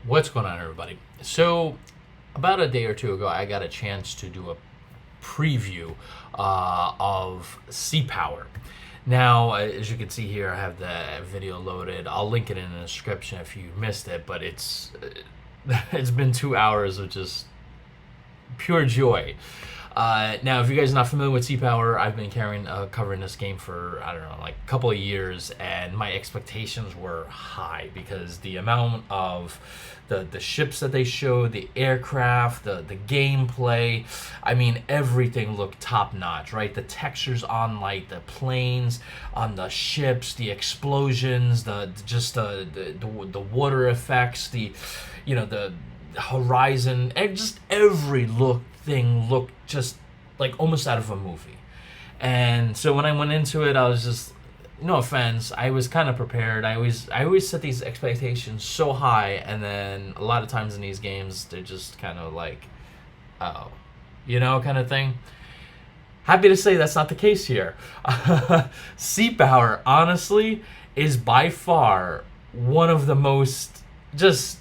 What's going on, everybody? So, about a day or two ago, I got a chance to do a preview of Sea Power. Now, as you can see here, I have the video loaded. I'll link it in the description if you missed it, but it's been 2 hours of just pure joy. Now, if you guys are not familiar with Sea Power, I've been covering this game for, I don't know, like a couple of years, and my expectations were high because the amount of the ships that they showed, the aircraft, the gameplay, I mean, everything looked top notch, right? The textures on like the planes, on the ships, the explosions, the water effects, the horizon, and just every thing looked just like almost out of a movie. And so when I went into it, I was just, no offense, I was kind of prepared. I always set these expectations so high, and then a lot of times in these games they're just kind of like, oh, kind of thing. Happy to say that's not the case here. Sea Power, honestly, is by far one of the most just.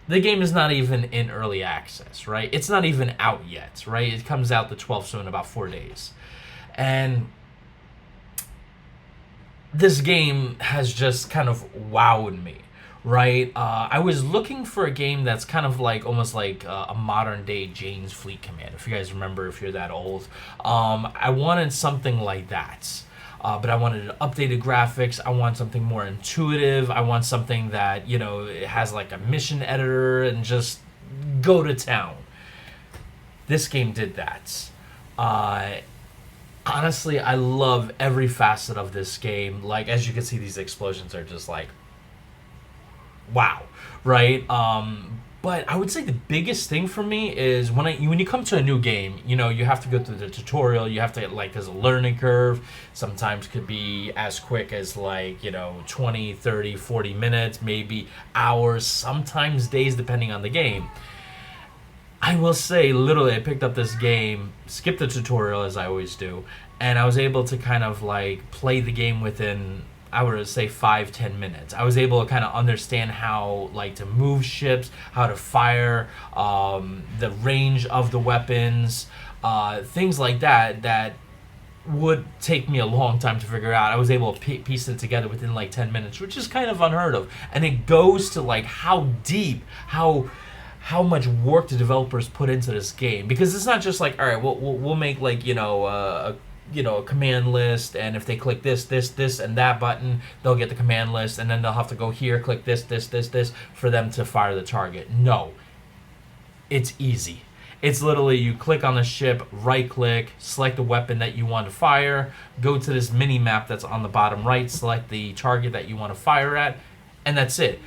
The game is not even in early access, right? It's not even out yet, right? It comes out the 12th, so in about 4 days. And this game has just kind of wowed me, right? I was looking for a game that's kind of like almost like a modern day Jane's Fleet Command. If you guys remember, if you're that old, I wanted something like that. But I wanted updated graphics. I want something more intuitive. I want something that, it has like a mission editor and just go to town. This game did that. Honestly, I love every facet of this game. Like, as you can see, these explosions are just like, wow, right? But I would say the biggest thing for me is when you come to a new game, you have to go through the tutorial. You have to, like, there's a learning curve. Sometimes could be as quick as, like, 20, 30, 40 minutes, maybe hours, sometimes days, depending on the game. I will say, literally, I picked up this game, skipped the tutorial as I always do, and I was able to kind of, like, play the game within, I would say, 5-10 minutes. I was able to kind of understand how, like, to move ships, how to fire, the range of the weapons, things like that would take me a long time to figure out. I was able to piece it together within like 10 minutes, which is kind of unheard of. And it goes to like how deep, how much work the developers put into this game, because it's not just like, all right, we'll make like a command list, and if they click this and that button, they'll get the command list, and then they'll have to go here, click this for them to fire the target. No, it's easy. It's literally, you click on the ship, right click, select the weapon that you want to fire, go to this mini map that's on the bottom right, select the target that you want to fire at, and that's it.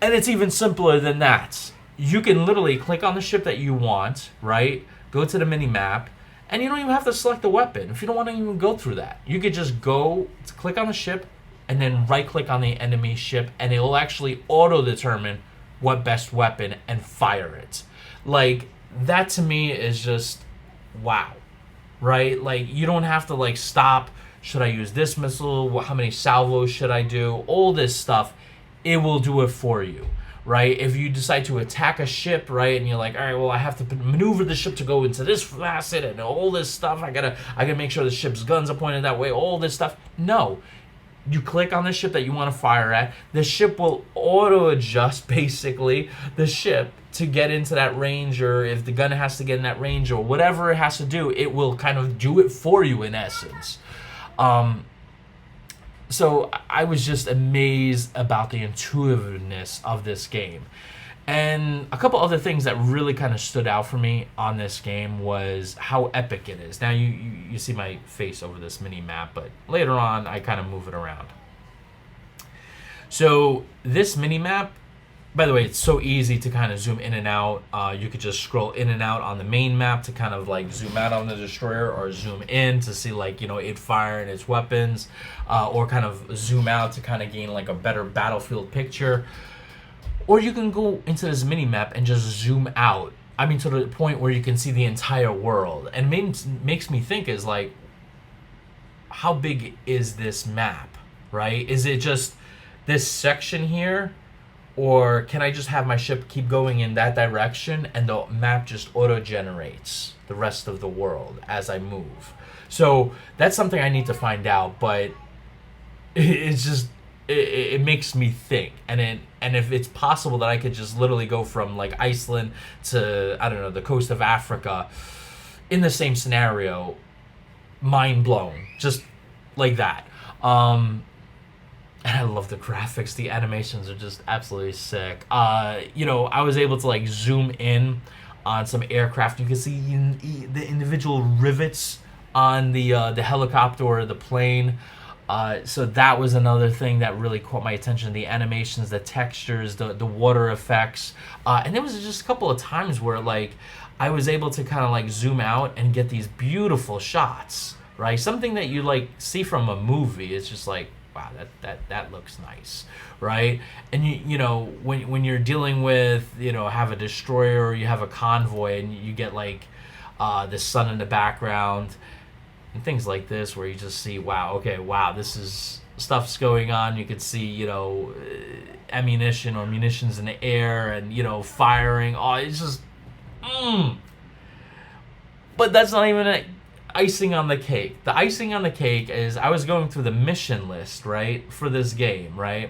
And it's even simpler than that. You can literally click on the ship that you want, right? Go to the mini map, and you don't even have to select the weapon. If you don't want to even go through that, you could just go click on the ship and then right click on the enemy ship, and it will actually auto determine what best weapon and fire it. Like, that to me is just wow, right? Like, you don't have to like stop. Should I use this missile? How many salvos should I do? All this stuff, it will do it for you. Right? If you decide to attack a ship, right, and you're like, all right, well, I have to maneuver the ship to go into this facet and all this stuff. I gotta make sure the ship's guns are pointed that way. All this stuff. No, you click on the ship that you want to fire at. The ship will auto adjust basically the ship to get into that range, or if the gun has to get in that range, or whatever it has to do, it will kind of do it for you in essence. So I was just amazed about the intuitiveness of this game. And a couple other things that really kind of stood out for me on this game was how epic it is. Now you see my face over this mini map, but later on I kind of move it around. So this mini map, by the way, it's so easy to kind of zoom in and out. You could just scroll in and out on the main map to kind of like zoom out on the destroyer, or zoom in to see like, it firing its weapons, or kind of zoom out to kind of gain like a better battlefield picture. Or you can go into this mini map and just zoom out. I mean, to the point where you can see the entire world. And makes me think is like, how big is this map, right? Is it just this section here? Or can I just have my ship keep going in that direction and the map just auto generates the rest of the world as I move? So that's something I need to find out, but it's just it makes me think, and if it's possible that I could just literally go from like Iceland to, I don't know, the coast of Africa in the same scenario, mind blown, just like that. And I love the graphics. The animations are just absolutely sick. I was able to like zoom in on some aircraft. You can see the individual rivets on the helicopter or the plane. So that was another thing that really caught my attention. The animations, the textures, the water effects. And there was just a couple of times where like I was able to kind of like zoom out and get these beautiful shots, right? Something that you like see from a movie. It's just like, wow, that looks nice, right? And you know when you're dealing with, have a destroyer or you have a convoy and you get like the sun in the background and things like this, where you just see, wow, this is stuff's going on. You could see, ammunition or munitions in the air and firing. Oh, it's just, But that's not even it. Icing on the cake. The icing on the cake is I was going through the mission list, right, for this game, right?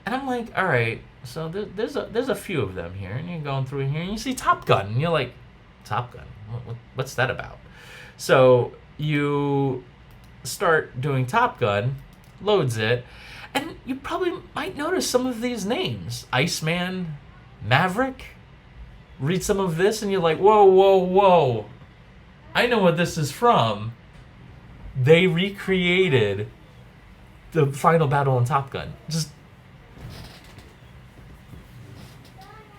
And I'm like, all right, so there's a few of them here, and you're going through here, and you see Top Gun, and you're like, Top Gun? What's that about? So you start doing Top Gun, loads it, and you probably might notice some of these names. Iceman, Maverick. Read some of this, and you're like, whoa. I know what this is from. They recreated the final battle in Top Gun. Just,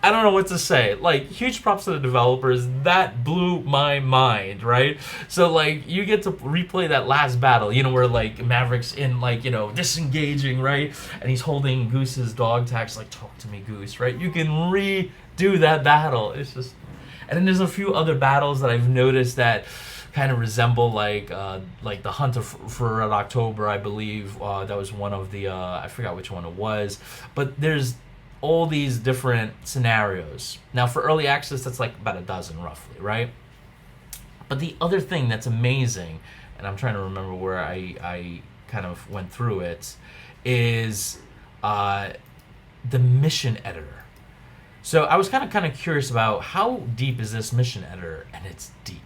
I don't know what to say. Like, huge props to the developers. That blew my mind, right? So, like, you get to replay that last battle, where, like, Maverick's in, like, disengaging, right? And he's holding Goose's dog tags, like, talk to me, Goose, right? You can redo that battle. It's just... And then there's a few other battles that I've noticed that kind of resemble like the Hunt for Red October, I believe. That was one of the I forgot which one it was, but there's all these different scenarios. Now for early access, that's like about a dozen roughly, right? But the other thing that's amazing, and I'm trying to remember where I kind of went through it, is the mission editor. So I was kind of curious about how deep is this mission editor, and it's deep.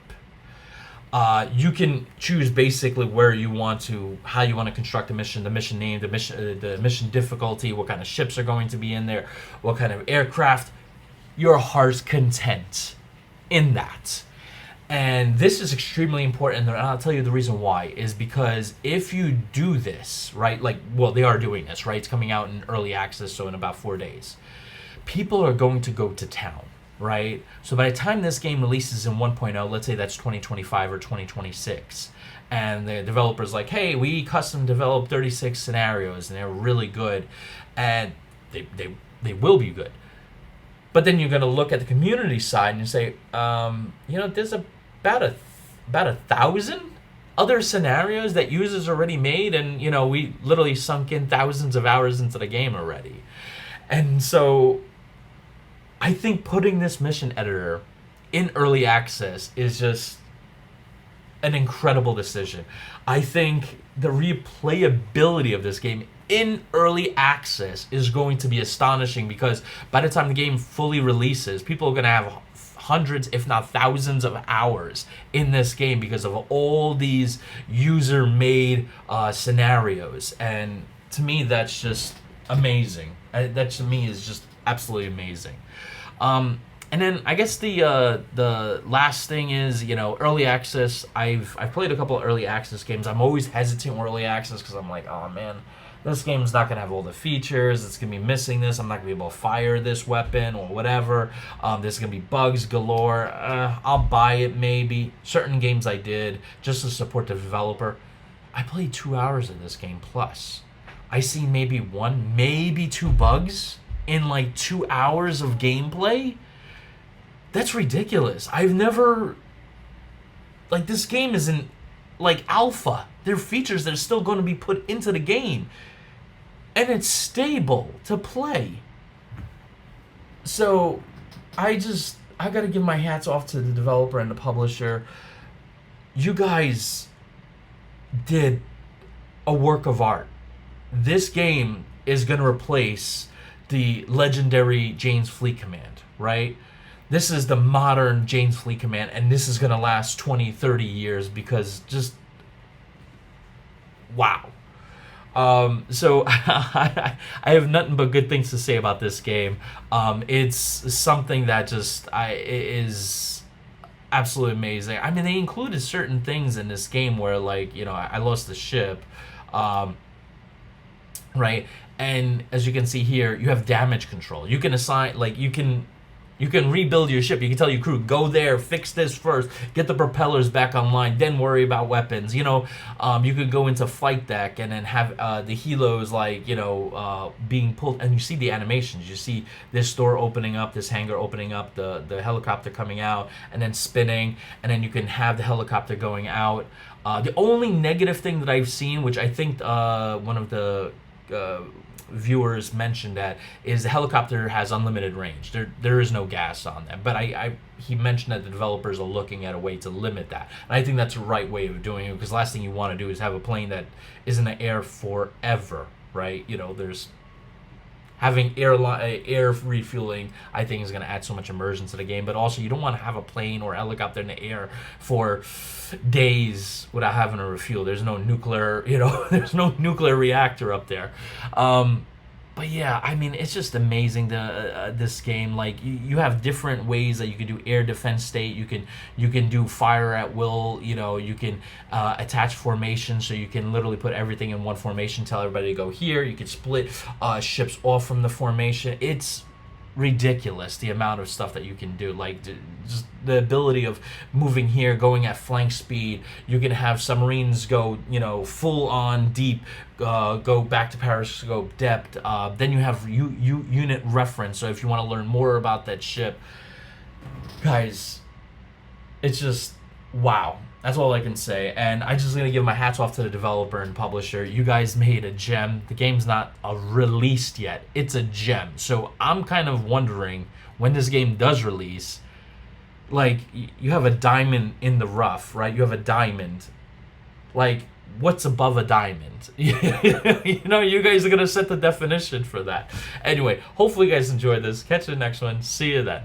You can choose basically how you want to construct a mission, the mission name, the mission difficulty, what kind of ships are going to be in there, what kind of aircraft, your heart's content in that. And this is extremely important, and I'll tell you the reason why, is because if you do this, right, they are doing this, right? It's coming out in early access, so in about 4 days. People are going to go to town, right? So by the time this game releases in 1.0, let's say that's 2025 or 2026, and the developer's like, hey, we custom developed 36 scenarios, and they're really good, and they will be good. But then you're going to look at the community side and you say, there's about 1,000 other scenarios that users already made, and, we literally sunk in thousands of hours into the game already. And so I think putting this mission editor in early access is just an incredible decision. I think the replayability of this game in early access is going to be astonishing, because by the time the game fully releases, people are going to have hundreds, if not thousands of hours in this game because of all these user-made scenarios. And to me, that's just amazing. That to me is just absolutely amazing. And then I guess the last thing is, early access. I've played a couple of early access games. I'm always hesitant with early access because I'm like, oh man, this game's not gonna have all the features. It's gonna be missing this. I'm not gonna be able to fire this weapon or whatever. There's gonna be bugs galore. I'll buy it maybe. Certain games I did just to support the developer. I played 2 hours of this game plus. I see maybe 1, maybe 2 bugs in like 2 hours of gameplay. That's ridiculous. I've never... this game isn't like alpha. There are features that are still going to be put into the game. And it's stable to play. So I gotta give my hats off to the developer and the publisher. You guys did a work of art. This game is gonna replace the legendary Jane's Fleet Command, right? This is the modern Jane's Fleet Command, and this is gonna last 20, 30 years because just wow. So I have nothing but good things to say about this game. It's something that just is absolutely amazing. I mean, they included certain things in this game where, like, I lost the ship, um, right? And as you can see here, you have damage control. You can assign, like, you can rebuild your ship. You can tell your crew, go there, fix this first, get the propellers back online, then worry about weapons. You could go into flight deck and then have the helos, like, being pulled. And you see the animations. You see this door opening up, this hangar opening up, the helicopter coming out, and then spinning. And then you can have the helicopter going out. The only negative thing that I've seen, which I think one of the viewers mentioned, that is the helicopter has unlimited range. There is no gas on them, but he mentioned that the developers are looking at a way to limit that, and I think that's the right way of doing it, because the last thing you want to do is have a plane that is in the air forever, right? There's having air refueling, I think, is going to add so much immersion to the game. But also, you don't want to have a plane or a helicopter in the air for days without having to refuel. There's no nuclear, there's no nuclear reactor up there. But yeah, I mean, it's just amazing. This game, like, you have different ways that you can do air defense state. You can do fire at will. You can attach formation, so you can literally put everything in one formation. Tell everybody to go here. You can split ships off from the formation. It's ridiculous the amount of stuff that you can do, like just the ability of moving here, going at flank speed. You can have submarines go full on deep, go back to periscope depth. Then you have unit reference, so if you want to learn more about that ship, guys, it's just wow. That's all I can say. And I just gonna give my hats off to the developer and publisher. You guys made a gem. The game's not released yet. It's a gem. So I'm kind of wondering, when this game does release, like, you have a diamond in the rough, right? You have a diamond. Like, what's above a diamond? You guys are gonna set the definition for that. Anyway, hopefully you guys enjoyed this. Catch you in the next one. See you then.